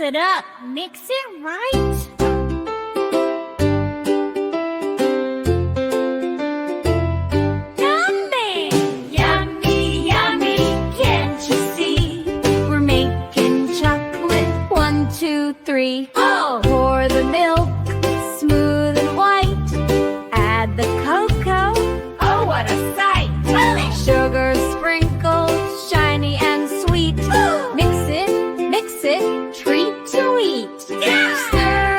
it up. Mix it right. Yummy! Yummy, yummy, can't you see? We're making chocolate. 1, 2, 3. Oh! Pour the milk, smooth and white. Add the cocoa. Oh, what a sight! Sugar sprinkles, shiny and sweet. Mix it, treat to eat. Yeah! Stir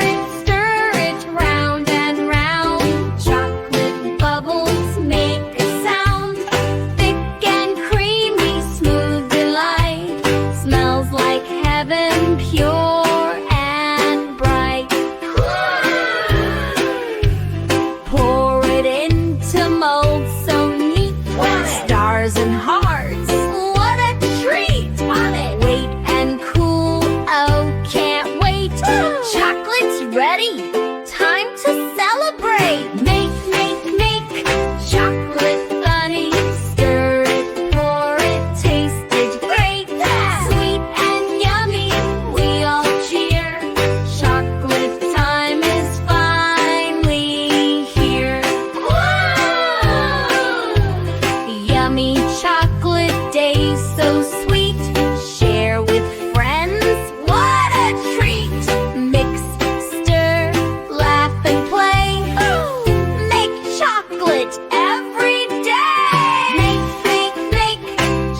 it, round and round. Chocolate bubbles make a sound. Thick and creamy, smooth delight. Smells like heaven, pure and bright. Pour it into molds so neat. Stars and hearts, what a treat! Wait and cool, oh, can't wait. Chocolate's ready, time to celebrate. Make chocolate bunny. Stir it, pour it, taste it great. Sweet and yummy, we all cheer. Chocolate time is finally here. Yummy chocolate days, so sweet. Share with friends, what a treat. Mix, stir, laugh and play. Make chocolate every day. Make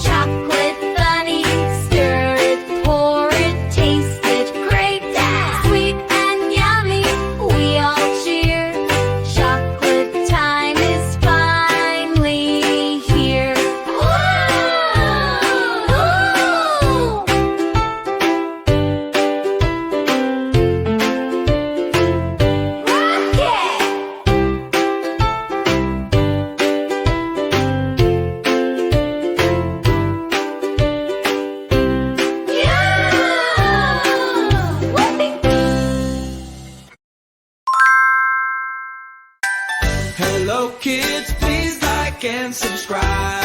chocolate bunny. Stir it, pour it, taste it great. Sweet and yummy, we all cheer. Chocolate time is finally here. Hello kids, please like and subscribe.